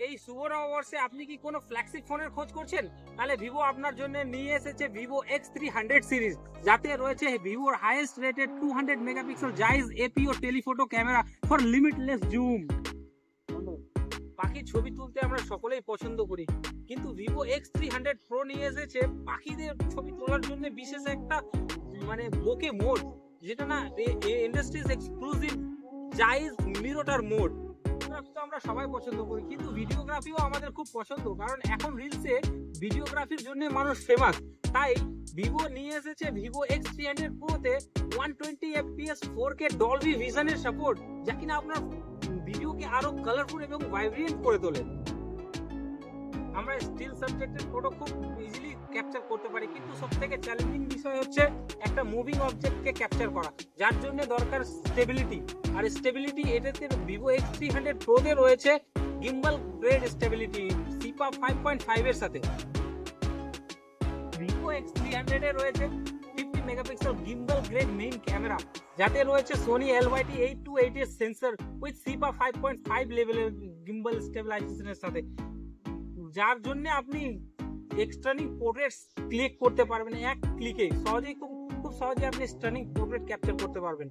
এই শুভ নববর্ষে আপনি কি কোনো ফ্ল্যাগশিপ ফোনের খোঁজ করছেন? তাহলে ভিভো আপনার জন্য নিয়ে এসেছে ভিভো X300 সিরিজ, যাতে রয়েছে ভিভোর highest rated 200 megapixel Zeiss APO telephoto camera for limitless zoom. পাখির ছবি তুলতে আমরা সকলেই পছন্দ করি, কিন্তু ভিভো X300 প্রো নিয়ে এসেছে পাখিদের ছবি তোলার জন্য বিশেষ একটা মানে বোকে মোড, যেটা না ইন্ডাস্ট্রিজ এক্সক্লুসিভ জাইজ মিরোটার মোড। তো আমরা সবাই পছন্দ করি, কিন্তু ভিডিওগ্রাফিও আমাদের খুব পছন্দ, কারণ এখন রিলসে ভিডিওগ্রাফির জন্য মানুষ ফেমাস। তাই ভিভো নিয়ে এসেছে ভিভো X300 প্রোতে 120 fps 4K ডলবি ভিশনের সাপোর্ট, যা কিনা আপনার ভিডিওকে আরো কালারফুল এবং ভাইব্রেন্ট করে তোলে। আমরা স্টিল সাবজেক্টের ফটো খুব ইজিলি ক্যাপচার করতে পারি, কিন্তু সবথেকে চ্যালেঞ্জিং বিষয় হচ্ছে একটা মুভিং অবজেক্টকে ক্যাপচার করা, যার জন্য দরকার স্টেবিলিটি। আর স্টেবিলিটি এটাতে ভিভো X300 প্রোতে রয়েছে গিম্বল গ্রেড স্টেবিলিটি সিপা 5.5 এর সাথে। ভিভো X300 এ রয়েছে 50 megapixel gimbal grade main camera, যাতে রয়েছে সোনি LYT-828 এর সেন্সর উইথ সিপা 5.5 লেভেলের গিম্বল স্টেবিলাইজেশনের সাথে, যার জন্য আপনি এক্সটার্নিং পোর্ট্রেট ক্লিক করতে পারবেন এক ক্লিকে। খুব সহজে আপনি স্টার্নিং পোর্ট্রেট ক্যাপচার করতে পারবেন।